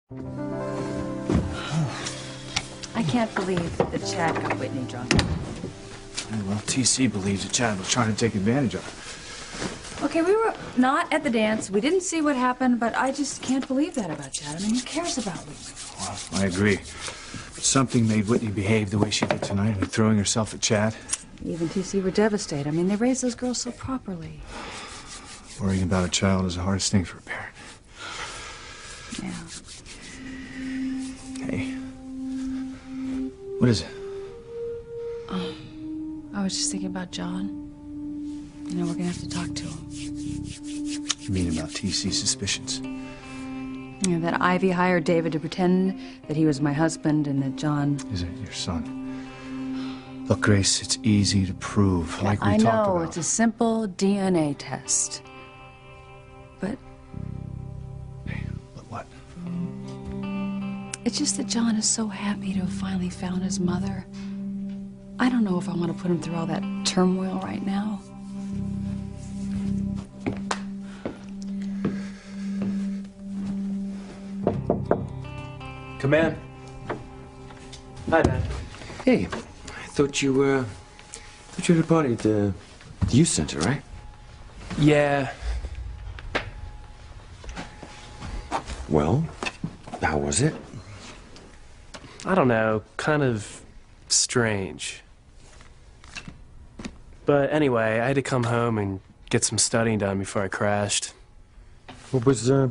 I can't believe that Chad got Whitney drunk. Well, TC believes that Chad was trying to take advantage of her. Okay, we were not at the dance. We didn't see what happened, but I just can't believe that about Chad. I mean, who cares about Whitney? Well, I agree. But something made Whitney behave the way she did tonight, and throwing herself at Chad. Even TC were devastated. I mean, they raised those girls so properly. Worrying about a child is the hardest thing for a parent. Yeah. Hey. What is it? I was just thinking about John. You know, we're gonna have to talk to him. You mean about TC's suspicions? You know, that Ivy hired David to pretend that he was my husband and that John... Isn't your son? Look, Grace, it's easy to prove, like we talked about. I know, it's a simple DNA test. But... Hey, but what? It's just that John is so happy to have finally found his mother. I don't know if I want to put him through all that turmoil right now. Come in. Hi, Dad. Hey, I thought you were at a party at the youth center, right? Yeah. Well, how was it? I don't know. Kind of strange. But anyway, I had to come home and get some studying done before I crashed. What was so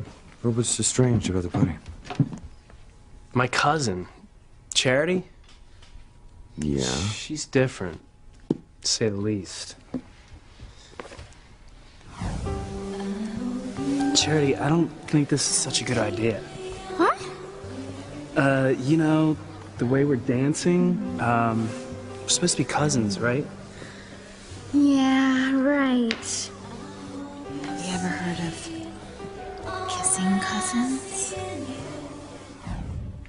strange about the party? My cousin, Charity? Yeah. She's different, to say the least. Charity, I don't think this is such a good idea. What? You know, the way we're dancing, we're supposed to be cousins, right? Yeah, right. Have you ever heard of kissing cousins?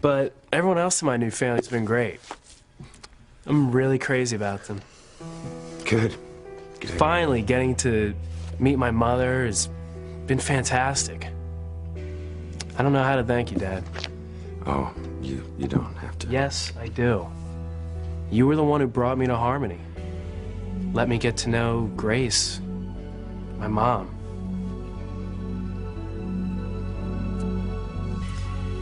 But everyone else in my new family's been great. I'm really crazy about them. Good. Finally, getting to meet my mother has been fantastic. I don't know how to thank you, Dad. Oh, you don't have to. Yes, I do. You were the one who brought me to Harmony. Let me get to know Grace, my mom.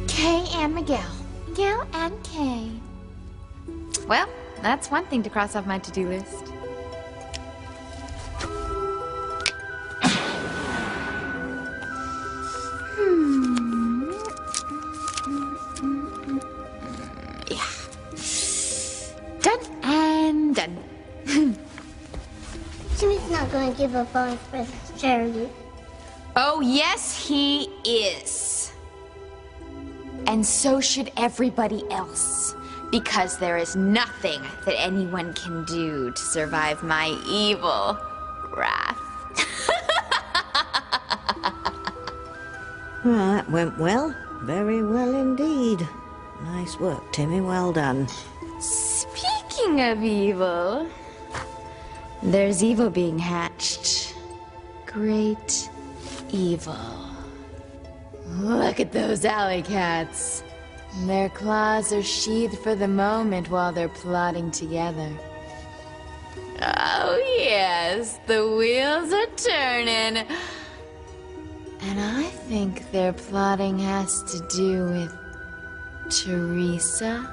Kay and Miguel. Miguel and Kay. Well, that's one thing to cross off my to-do list. Yeah. Done and done. Jimmy's not going to give up on his presents to charity. Oh, yes, he is. And so should everybody else. Because there is nothing that anyone can do to survive my evil wrath. Well, that went well. Very well indeed. Nice work, Timmy. Well done. Speaking of evil, there's evil being hatched. Great evil. Look at those alley cats. Their claws are sheathed for the moment while they're plotting together. Oh yes, the wheels are turning. And I think their plotting has to do with Teresa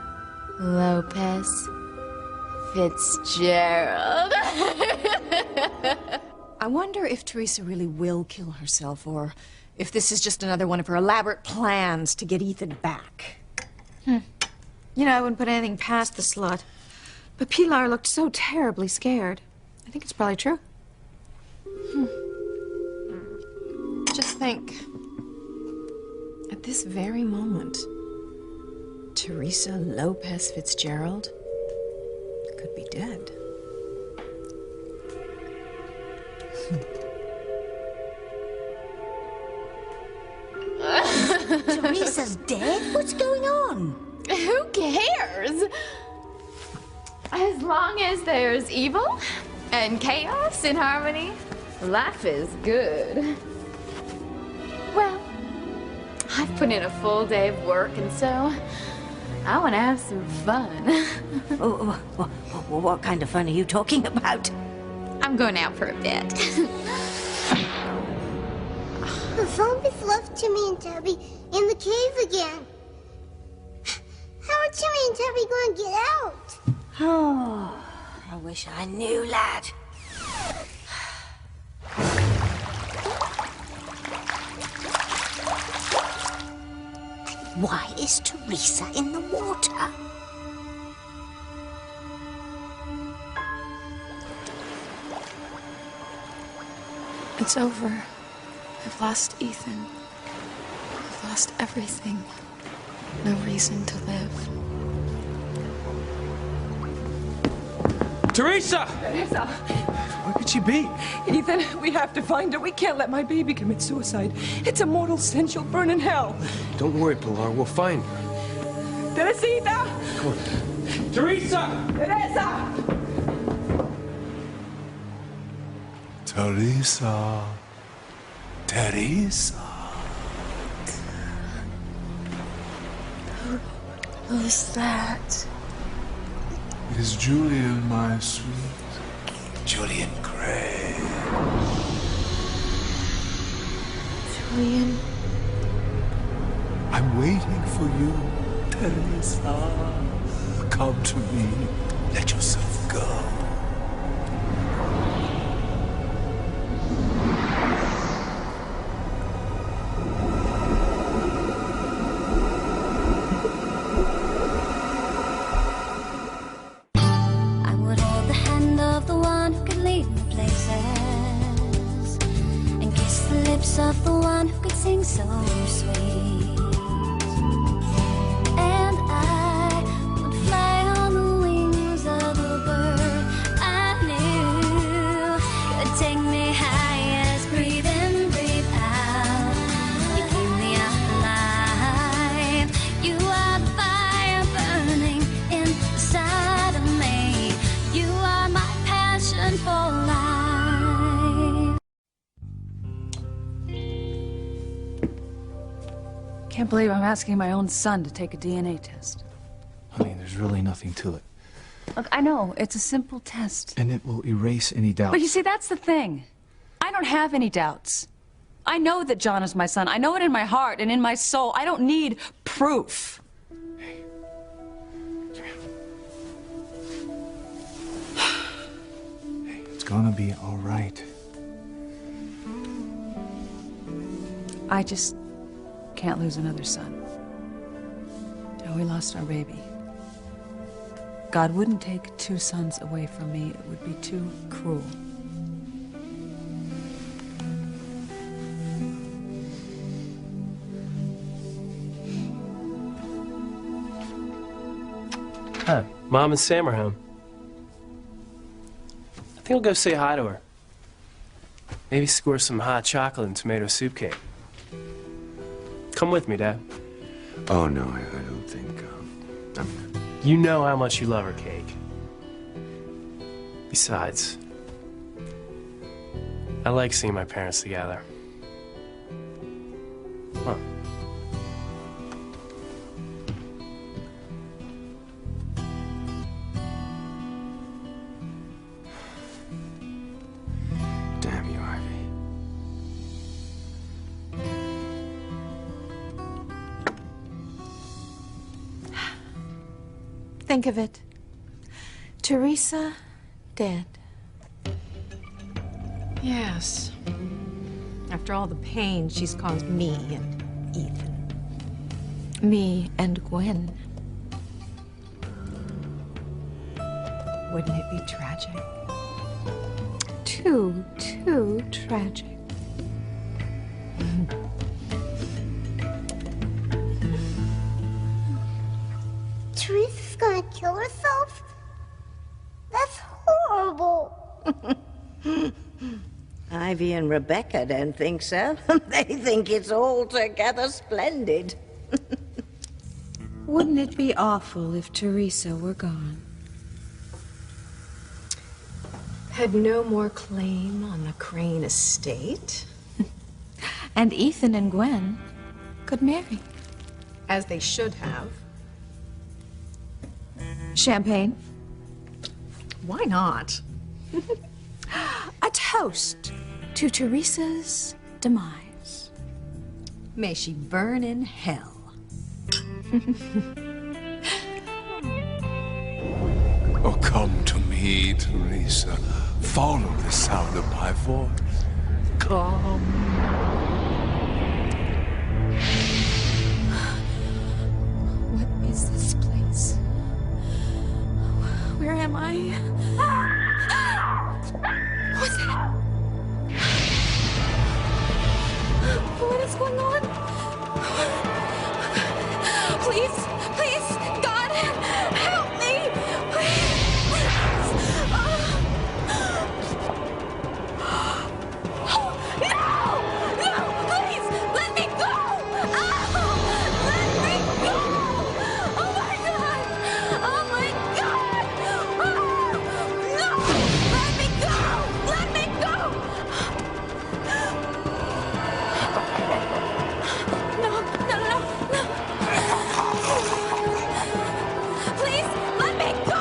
Lopez Fitzgerald. I wonder if Teresa really will kill herself, or if this is just another one of her elaborate plans to get Ethan back. You know, I wouldn't put anything past the slut. But Pilar looked so terribly scared. I think it's probably true. Just think. At this very moment, Teresa Lopez Fitzgerald could be dead. Teresa's dead? What's going on? Who cares? As long as there's evil and chaos in harmony, life is good. Well, I've put in a full day of work, and so I want to have some fun. What kind of fun are you talking about? I'm going out for a bit. The zombies left Timmy and Debbie in the cave again. How are Timmy and Debbie going to get out? Oh, I wish I knew, lad. Why is Teresa in the water? It's over. I've lost Ethan. I've lost everything. No reason to live. Teresa! Teresa! Where could she be? Ethan, we have to find her. We can't let my baby commit suicide. It's a mortal sin. She'll burn in hell. Don't worry, Pilar. We'll find her. Teresita! Come on. Teresa! Teresa! Teresa. Teresa. Who's that? It is Julian, my sweet. Julian Gray. Julian. I'm waiting for you, Teresa. Come to me. Let yourself go. I would hold the hand of the one who could lead me places, and kiss the lips of the one who could sing so sweet. And I would fly on the wings of a bird I knew could take me high as breathe in, breathe out. You keep me alive. You are the fire burning inside of me. You are my passion for life. Can't believe I'm asking my own son to take a DNA test. Honey, there's really nothing to it. Look, I know, it's a simple test. And it will erase any doubt. But you see, that's the thing. I don't have any doubts. I know that John is my son. I know it in my heart and in my soul. I don't need proof. It's gonna be all right. I just can't lose another son. Now, we lost our baby. God wouldn't take two sons away from me. It would be too cruel. Huh. Mom and Sam are home. I think I'll go say hi to her. Maybe score some hot chocolate and tomato soup cake. Come with me, Dad. Oh, no, I don't think. You know how much you love her cake. Besides, I like seeing my parents together. Huh. Damn you, Ivy. Think of it. Teresa dead. Yes. After all the pain she's caused me and Ethan. Me and Gwen. Wouldn't it be tragic? Too tragic. Teresa's gonna kill herself? That's horrible. Ivy and Rebecca don't think so. They think it's altogether splendid. Wouldn't it be awful if Teresa were gone? Had no more claim on the Crane estate? And Ethan and Gwen could marry. As they should have. Champagne? Why not? A toast to Teresa's demise. May she burn in hell. Oh, come to me, Teresa. Follow the sound of my voice. Come. What is this place? Where am I? What's that? What is going on? Please, please, God, help me! Please. No! No! Please! Let me go! Oh! Let me go! Oh my God! Oh my God! Oh! No! Let me go! Let me go! No! No! No! No! Please! Let me go!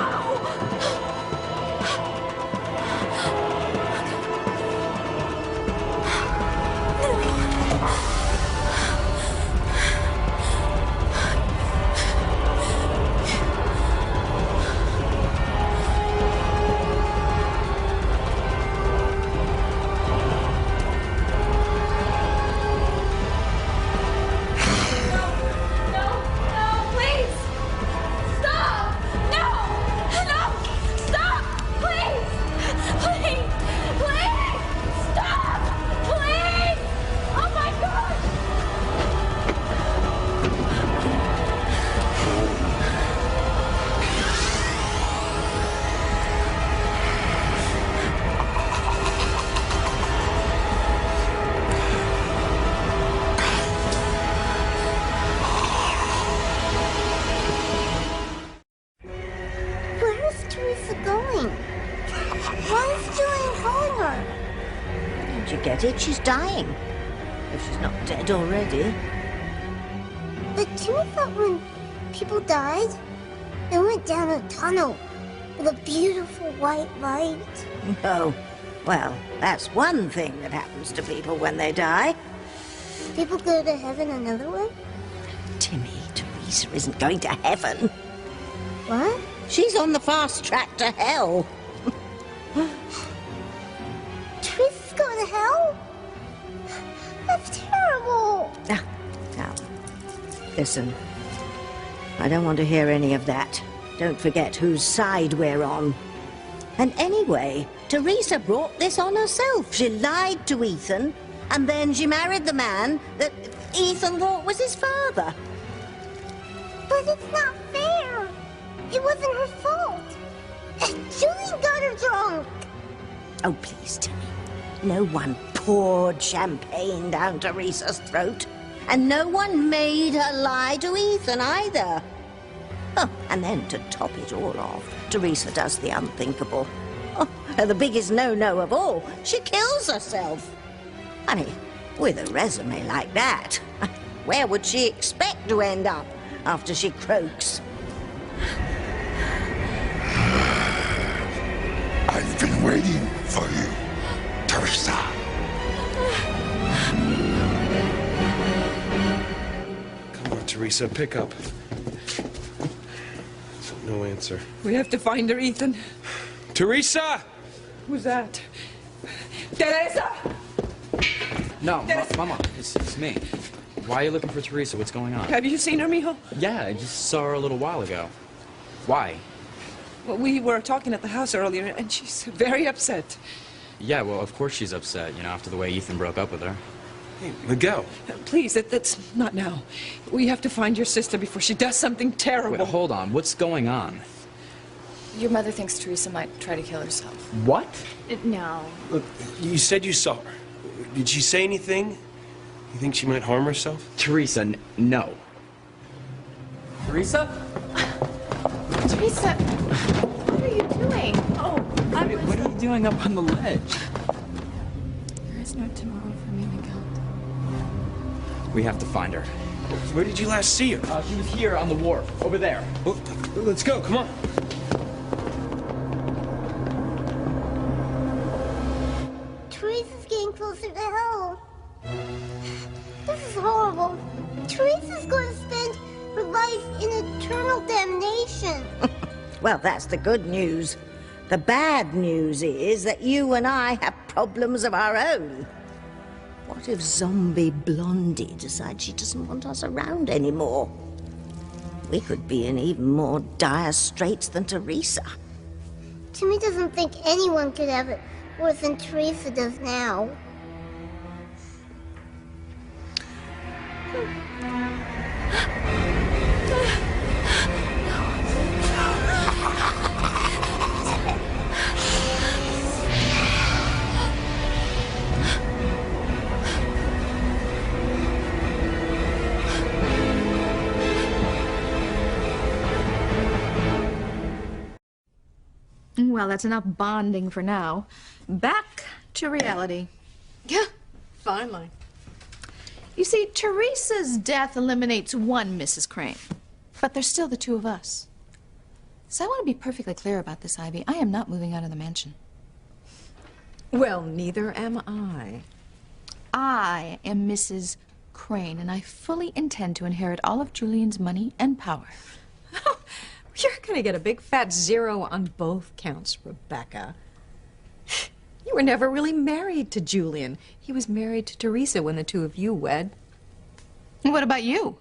Where is Teresa going? Why is Julian calling her? Don't you get it? She's dying. If she's not dead already. But Timmy thought when people died, they went down a tunnel with a beautiful white light. No. Well, that's one thing that happens to people when they die. People go to heaven another way? Timmy, Teresa isn't going to heaven. What? She's on the fast track to hell. Teresa's going to hell? That's terrible. Now, listen. I don't want to hear any of that. Don't forget whose side we're on. And anyway, Teresa brought this on herself. She lied to Ethan, and then she married the man that Ethan thought was his father. But it's not fair. It wasn't her fault. Julian got her drunk. Oh, please, Timmy. No one poured champagne down Teresa's throat. And no one made her lie to Ethan either. Oh, and then to top it all off, Teresa does the unthinkable. Oh, and the biggest no-no of all, she kills herself. I mean, with a resume like that, where would she expect to end up after she croaks? I've been waiting for you, Teresa. Come on, Teresa, pick up. No answer. We have to find her, Ethan. Teresa! Who's that? Teresa! No, Mama, it's me. Why are you looking for Teresa? What's going on? Have you seen her, mijo? Yeah, I just saw her a little while ago. Why? Well, we were talking at the house earlier, and she's very upset. Yeah, well, of course she's upset, you know, after the way Ethan broke up with her. Hey, Miguel. Please, that's not now. We have to find your sister before she does something terrible. Wait, hold on. What's going on? Your mother thinks Teresa might try to kill herself. What? No. Look, you said you saw her. Did she say anything? You think she might harm herself? Teresa, no. Teresa? Teresa, what are you doing? Oh, what are you doing up on the ledge? There is no tomorrow for me, Miguel. We have to find her. Where did you last see her? She was here on the wharf, over there. Oh, let's go, come on. Teresa's getting closer to hell. This is horrible. Teresa's going to spend her life in eternal damnation. Well, that's the good news. The bad news is that you and I have problems of our own. What if zombie Blondie decides she doesn't want us around anymore? We could be in even more dire straits than Teresa. Timmy doesn't think anyone could have it worse than Teresa does now. Well, that's enough bonding for now. Back to reality. Yeah, finally. You see, Teresa's death eliminates one Mrs. Crane, but there's still the two of us. So I want to be perfectly clear about this, Ivy. I am not moving out of the mansion. Well, neither am I. I am Mrs. Crane, and I fully intend to inherit all of Julian's money and power. You're gonna get a big fat 0 on both counts, Rebecca. You were never really married to Julian. He was married to Teresa when the two of you wed. What about you?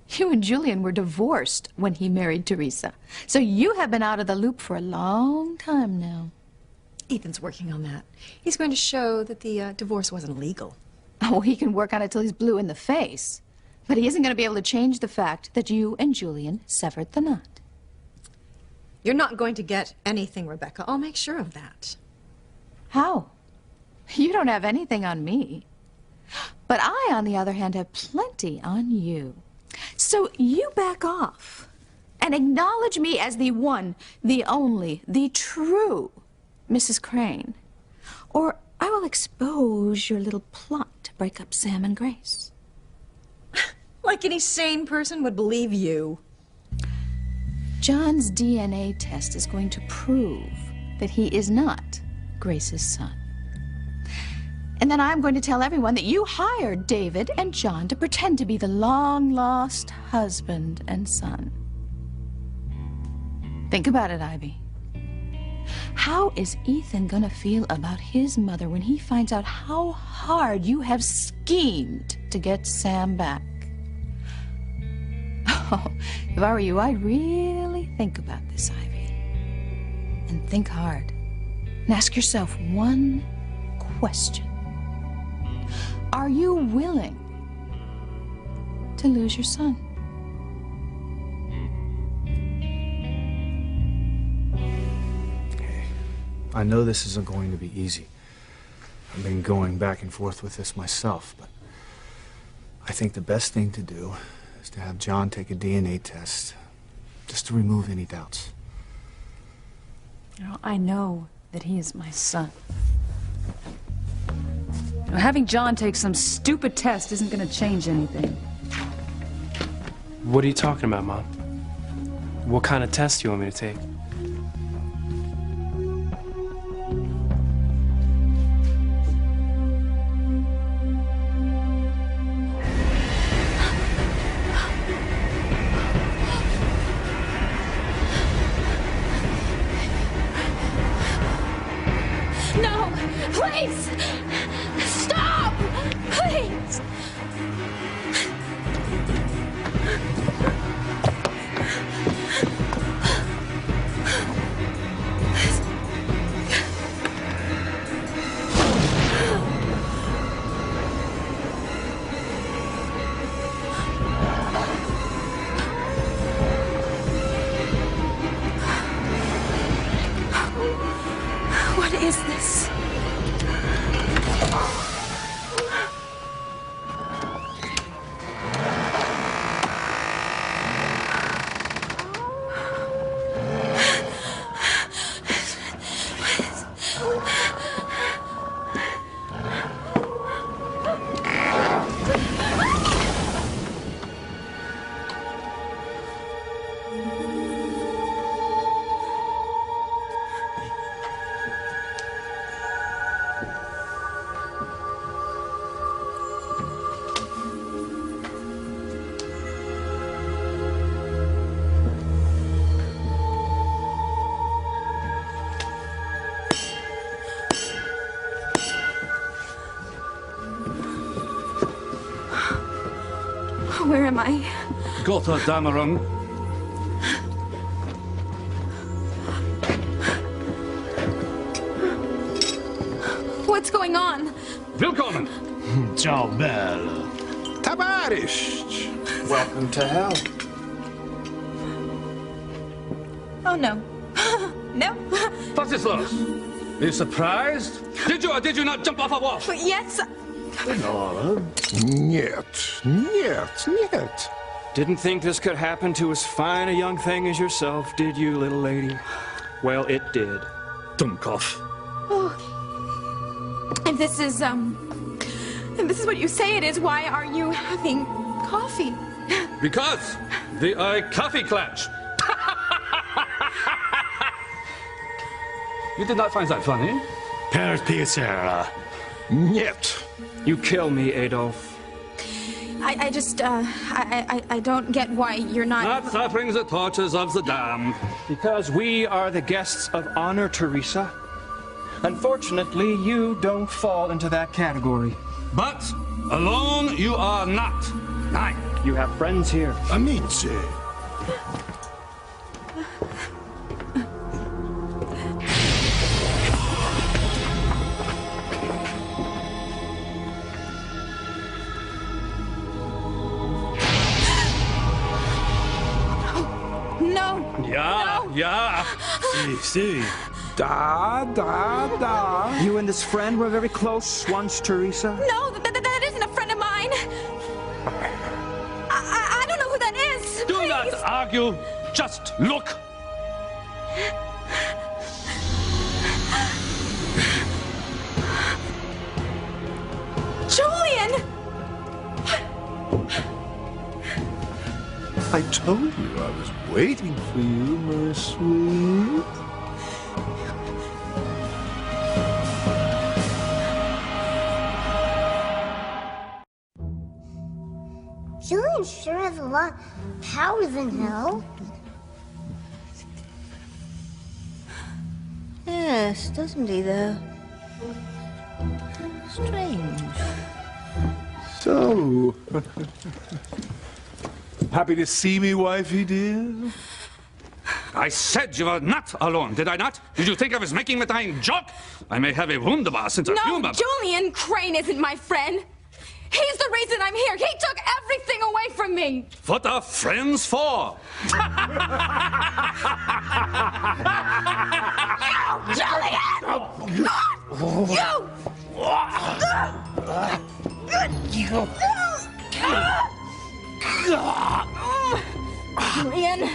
You and Julian were divorced when he married Teresa. So you have been out of the loop for a long time now. Ethan's working on that. He's going to show that the divorce wasn't legal. Oh, he can work on it till he's blue in the face. But he isn't going to be able to change the fact that you and Julian severed the knot. You're not going to get anything, Rebecca. I'll make sure of that. How? You don't have anything on me. But I, on the other hand, have plenty on you. So you back off and acknowledge me as the one, the only, the true Mrs. Crane. Or I will expose your little plot to break up Sam and Grace. Like any sane person would believe you. John's DNA test is going to prove that he is not Grace's son. And then I'm going to tell everyone that you hired David and John to pretend to be the long-lost husband and son. Think about it, Ivy. How is Ethan gonna feel about his mother when he finds out how hard you have schemed to get Sam back? Oh, if I were you, I'd really think about this, Ivy. And think hard. And ask yourself one question. Are you willing to lose your son? Hey, I know this isn't going to be easy. I've been going back and forth with this myself, but I think the best thing to do is to have John take a DNA test, just to remove any doubts. You know, I know that he is my son. You know, having John take some stupid test isn't going to change anything. What are you talking about, Mom? What kind of test do you want me to take? No! Please! Stop! Please! What is this? Gotha Dameron. What's going on? Willkommen. Ciao, bello. Tabarish. Welcome to hell. Oh, no. No. Was ist los? Are you surprised? Did you or did you not jump off a wall? Yes. Niet, niet, niet. Didn't think this could happen to as fine a young thing as yourself, did you, little lady? Well, it did. Dummkopf. Oh. If this is what you say it is, why are you having coffee? Because the coffee clutch. You did not find that funny? Per piacere. Niet. You kill me, Adolf. I don't get why you're not... Not suffering the tortures of the damned. Because we are the guests of honor, Teresa. Unfortunately, you don't fall into that category. But alone you are not. Nein, you have friends here. Amici. No. Ja, no. ja. Si. Da. You and this friend were very close once, Teresa? No, that isn't a friend of mine. I don't know who that is. Do Please. not argue. Just look. Julian! I told you I was waiting for you, my sweet. Julian sure has a lot of powers in hell. Yes, doesn't he, though? Strange. So, happy to see me, wifey dear? I said you were not alone, did I not? Did you think I was making with a joke? I may have a wunderbar sense of humor. No, Julian Crane isn't my friend. He's the reason I'm here. He took everything away from me. What are friends for? You, Julian! Julian!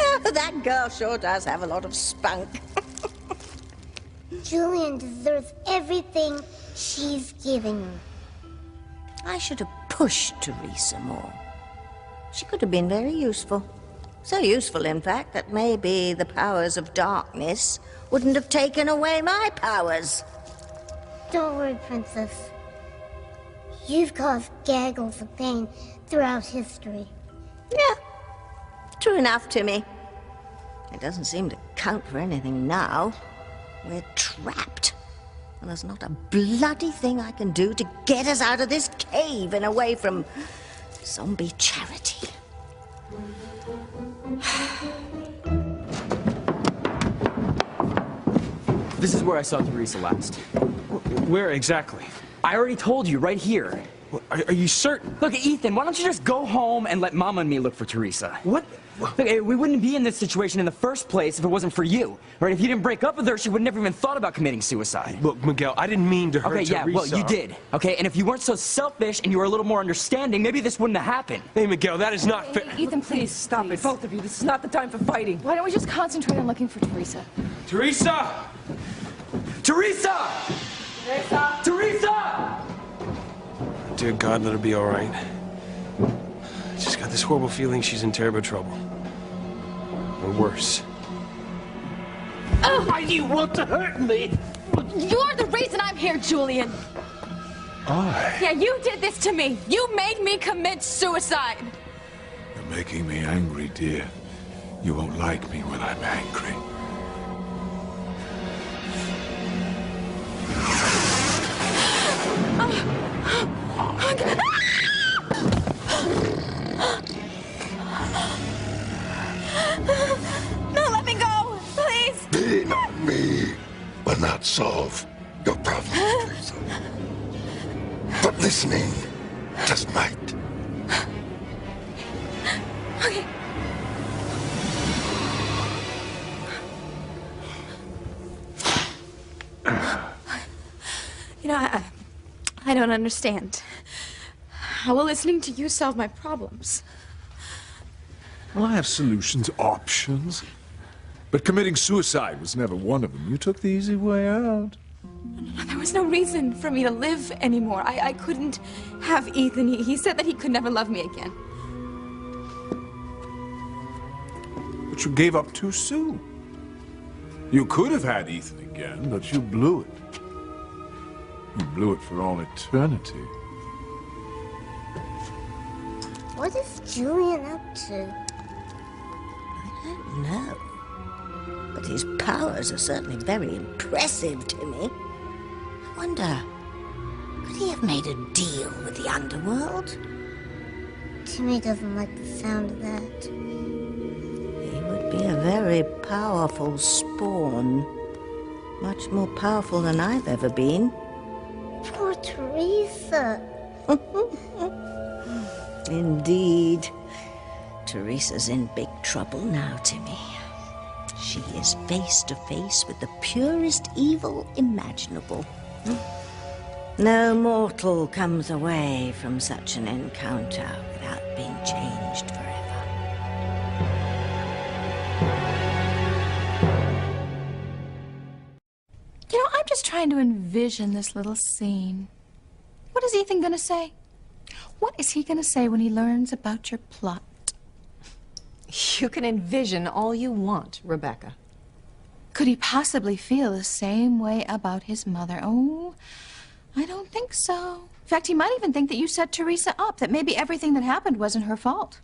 Oh, that girl sure does have a lot of spunk. Julian deserves everything she's giving him. I should have pushed Teresa more. She could have been very useful. So useful, in fact, that maybe the powers of darkness wouldn't have taken away my powers. Don't worry, Princess. You've caused gaggles of pain throughout history. Yeah, true enough, Timmy. It doesn't seem to count for anything now. We're trapped. And there's not a bloody thing I can do to get us out of this cave and away from zombie charity. This is where I saw Teresa last. Where exactly? I already told you, right here. Are you certain? Look, Ethan, why don't you just go home and let Mama and me look for Teresa? What? Look, we wouldn't be in this situation in the first place if it wasn't for you. Right? If you didn't break up with her, she would never even thought about committing suicide. Look, Miguel, I didn't mean to hurt Teresa. Teresa. Okay, yeah, well, you did. Okay, and if you weren't so selfish and you were a little more understanding, maybe this wouldn't have happened. Hey, Miguel, that is not fair. Ethan, please stop it, both of you. This is not the time for fighting. Why don't we just concentrate on looking for Teresa? Teresa! Teresa! Teresa! Teresa! Dear God, let her be all right. I just got this horrible feeling she's in terrible trouble. Or worse. Why do you want to hurt me? You're the reason I'm here, Julian. Yeah, you did this to me. You made me commit suicide. You're making me angry, dear. You won't like me when I'm angry. No, let me go, please. Being on me will not solve your problems, Teresa. But listening just might. Okay. You know, I don't understand. How will listening to you solve my problems? Well, I have solutions, options. But committing suicide was never one of them. You took the easy way out. There was no reason for me to live anymore. I couldn't have Ethan. He said that he could never love me again. But you gave up too soon. You could have had Ethan again, but you blew it. You blew it for all eternity. What is Julian up to? I don't know. But his powers are certainly very impressive to me. I wonder, could he have made a deal with the underworld? Timmy doesn't like the sound of that. He would be a very powerful spawn. Much more powerful than I've ever been. Poor Teresa. Indeed. Teresa's in big trouble now, Timmy. She is face to face with the purest evil imaginable. No mortal comes away from such an encounter without being changed forever. You know, I'm just trying to envision this little scene. What is Ethan gonna say? What is he gonna say when he learns about your plot? You can envision all you want, Rebecca. Could he possibly feel the same way about his mother? Oh, I don't think so. In fact, he might even think that you set Teresa up, that maybe everything that happened wasn't her fault.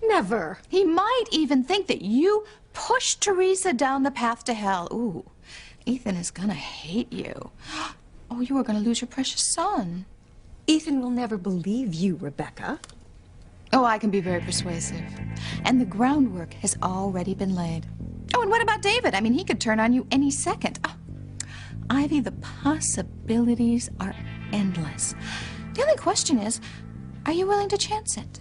Never. He might even think that you pushed Teresa down the path to hell. Ooh, Ethan is gonna hate you. Oh, you are gonna lose your precious son. Ethan will never believe you, Rebecca. Oh, I can be very persuasive. And the groundwork has already been laid. Oh, and what about David? I mean, he could turn on you any second. Oh, Ivy, the possibilities are endless. The only question is, are you willing to chance it?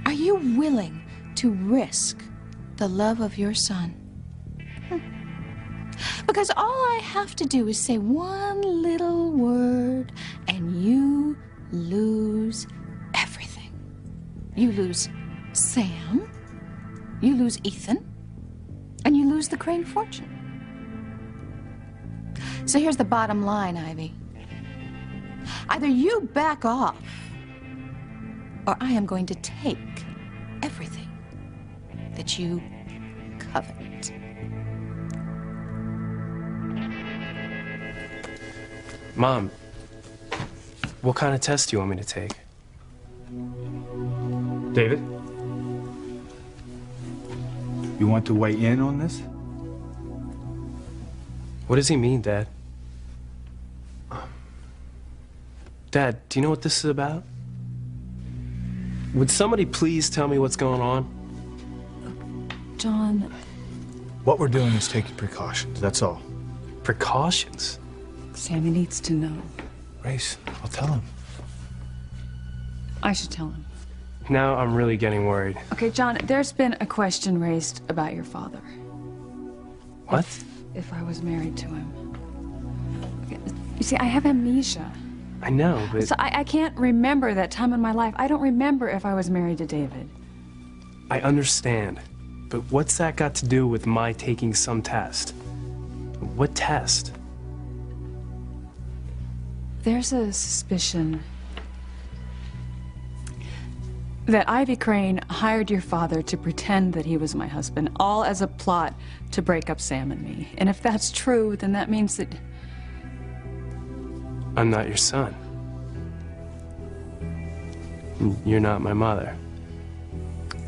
Are you willing to risk the love of your son? Because all I have to do is say one little word, and you lose everything. You lose Sam, you lose Ethan, and you lose the Crane fortune. So here's the bottom line, Ivy. Either you back off, or I am going to take everything that you covet. Mom, what kind of test do you want me to take? David? You want to weigh in on this? What does he mean, Dad? Dad, do you know what this is about? Would somebody please tell me what's going on? John. What we're doing is taking precautions, that's all. Precautions? Sammy needs to know. Grace, I'll tell him. I should tell him. Now I'm really getting worried. Okay, John, there's been a question raised about your father. What? If I was married to him. Okay, you see, I have amnesia. I know, but... So I can't remember that time in my life. I don't remember if I was married to David. I understand. But what's that got to do with my taking some test? What test? There's a suspicion that Ivy Crane hired your father to pretend that he was my husband, all as a plot to break up Sam and me. And if that's true, then that means that... I'm not your son. You're not my mother.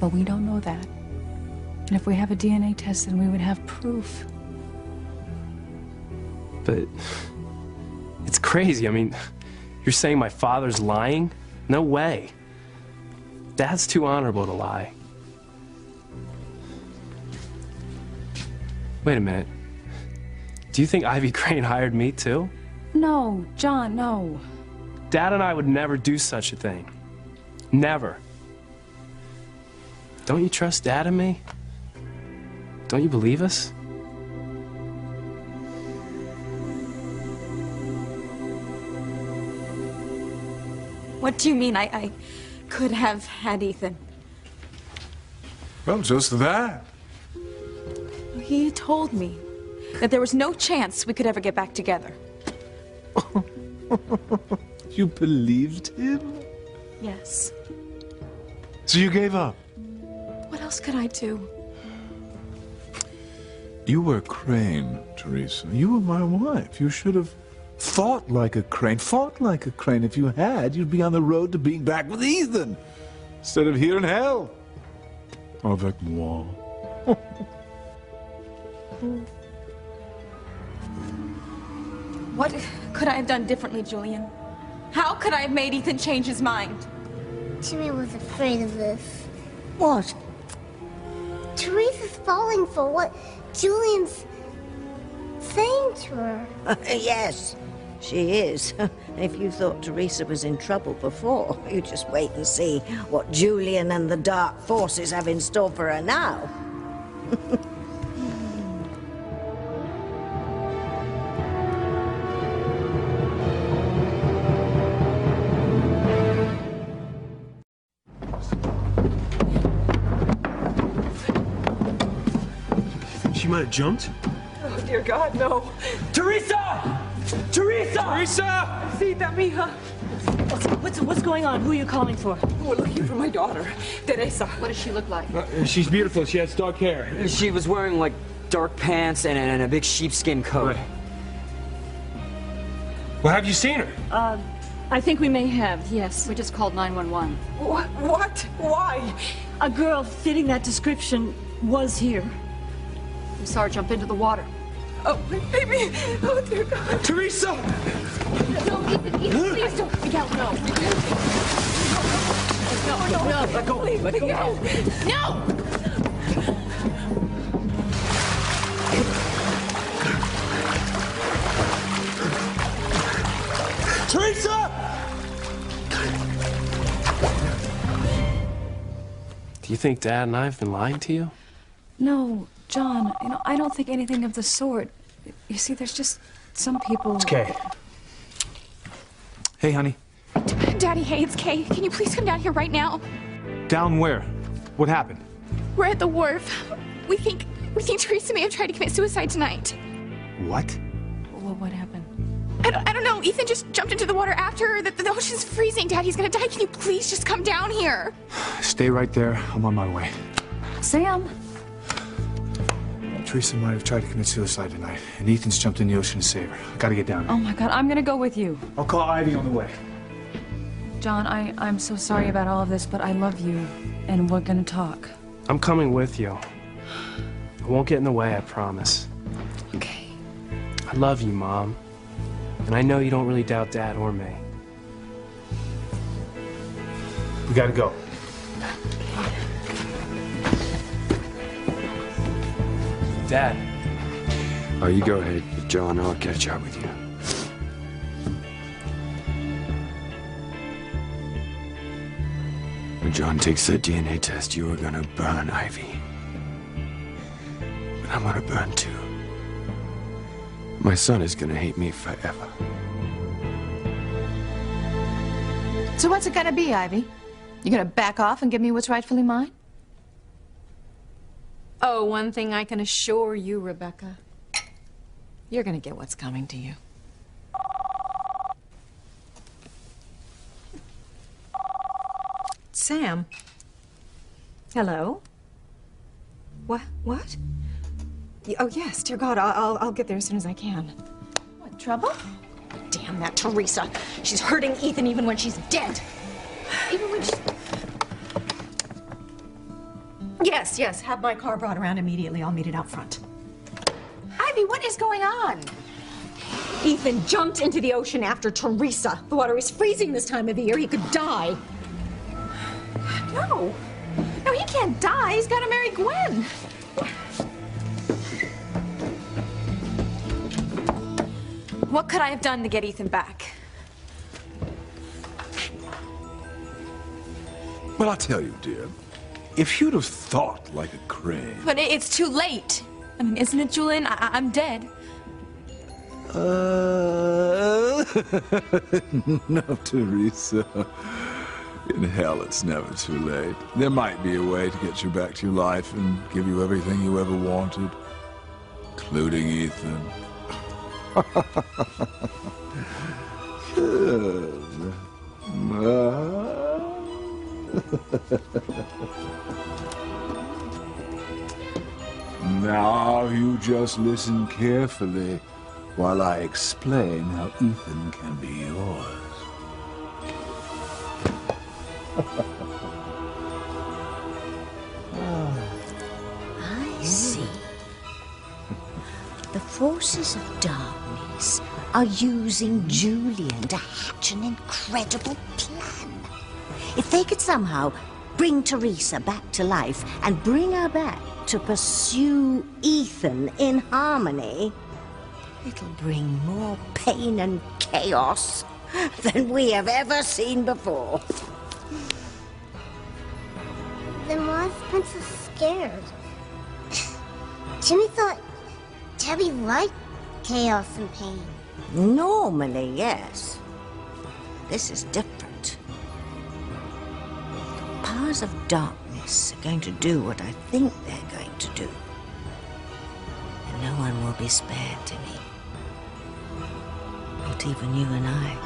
But we don't know that. And if we have a DNA test, then we would have proof. But... it's crazy. I mean, you're saying my father's lying? No way. Dad's too honorable to lie. Wait a minute. Do you think Ivy Crane hired me too? No, John, no. Dad and I would never do such a thing. Never. Don't you trust Dad and me? Don't you believe us? What do you mean I could have had Ethan? Well, just that. He told me that there was no chance we could ever get back together. You believed him? Yes. So you gave up? What else could I do? You were Crane, Teresa. You were my wife. You should have thought like a Crane, fought like a Crane. If you had, you'd be on the road to being back with Ethan, instead of here in hell. Avec moi. What could I have done differently, Julian? How could I have made Ethan change his mind? Jimmy was afraid of this. What? Teresa's falling for what Julian's saying to her. Yes, she is. If you thought Teresa was in trouble before, you just wait and see what Julian and the dark forces have in store for her now. She might have jumped. Oh, dear God, no. Teresa! Teresa! Teresa! Sita, mija. What's going on? Who are you calling for? We're looking for my daughter, Teresa. What does she look like? She's beautiful. She has dark hair. She was wearing, like, dark pants and a big sheepskin coat. Right. Well, have you seen her? I think we may have, yes. We just called 911. What? Why? A girl fitting that description was here. We saw her jump into the water. Oh, baby. Oh, dear God. Teresa! No, Ethan, please don't freak out. No. No. Let go. Let go. No! Teresa! Do you think Dad and I have been lying to you? No, John, I don't think anything of the sort. You see, there's just some people... It's Kay. Hey, honey. Daddy, hey, it's Kay. Can you please come down here right now? Down where? What happened? We're at the wharf. We think Teresa may have tried to commit suicide tonight. What? Well, what happened? I don't know. Ethan just jumped into the water after her. The ocean's freezing. Daddy's gonna die. Can you please just come down here? Stay right there. I'm on my way. Sam? Teresa might have tried to commit suicide tonight, and Ethan's jumped in the ocean to save her. I gotta get down there. Oh my God, I'm gonna go with you. I'll call Ivy on the way. John, I'm so sorry about all of this, but I love you, and we're gonna talk. I'm coming with you. I won't get in the way, I promise. Okay. I love you, Mom. And I know you don't really doubt Dad or me. We gotta go. Dad. Oh, you go ahead, John. I'll catch up with you. When John takes that DNA test, you are gonna burn Ivy. But I'm gonna burn too. My son is gonna hate me forever. So what's it gonna be, Ivy? You gonna back off and give me what's rightfully mine? Oh, one thing I can assure you, Rebecca. You're gonna get what's coming to you. Sam? Hello? What? Oh, yes, dear God, I'll get there as soon as I can. What, trouble? Damn that Teresa. She's hurting Ethan even when she's dead. Even when she's... Yes, have my car brought around immediately. I'll meet it out front. Ivy, what is going on? Ethan jumped into the ocean after Teresa. The water is freezing this time of the year. He could die. No, No. No, he can't die. He's got to marry Gwen. What could I have done to get Ethan back? Well, I'll tell you, dear. If you'd have thought like a crane... But it's too late. I mean, isn't it, Julian? I'm dead. No, Teresa. In hell, it's never too late. There might be a way to get you back to your life and give you everything you ever wanted, including Ethan. Good. Now you just listen carefully while I explain how Ethan can be yours. I see. The forces of darkness are using Julian to hatch an incredible plan. If they could somehow bring Teresa back to life and bring her back to pursue Ethan in harmony, it'll bring more pain and chaos than we have ever seen before. Then why is Princess scared? Jimmy thought Debbie liked chaos and pain. Normally, yes. This is different. The powers of darkness are going to do what I think they're going to do. And no one will be spared, Timmy. Not even you and I.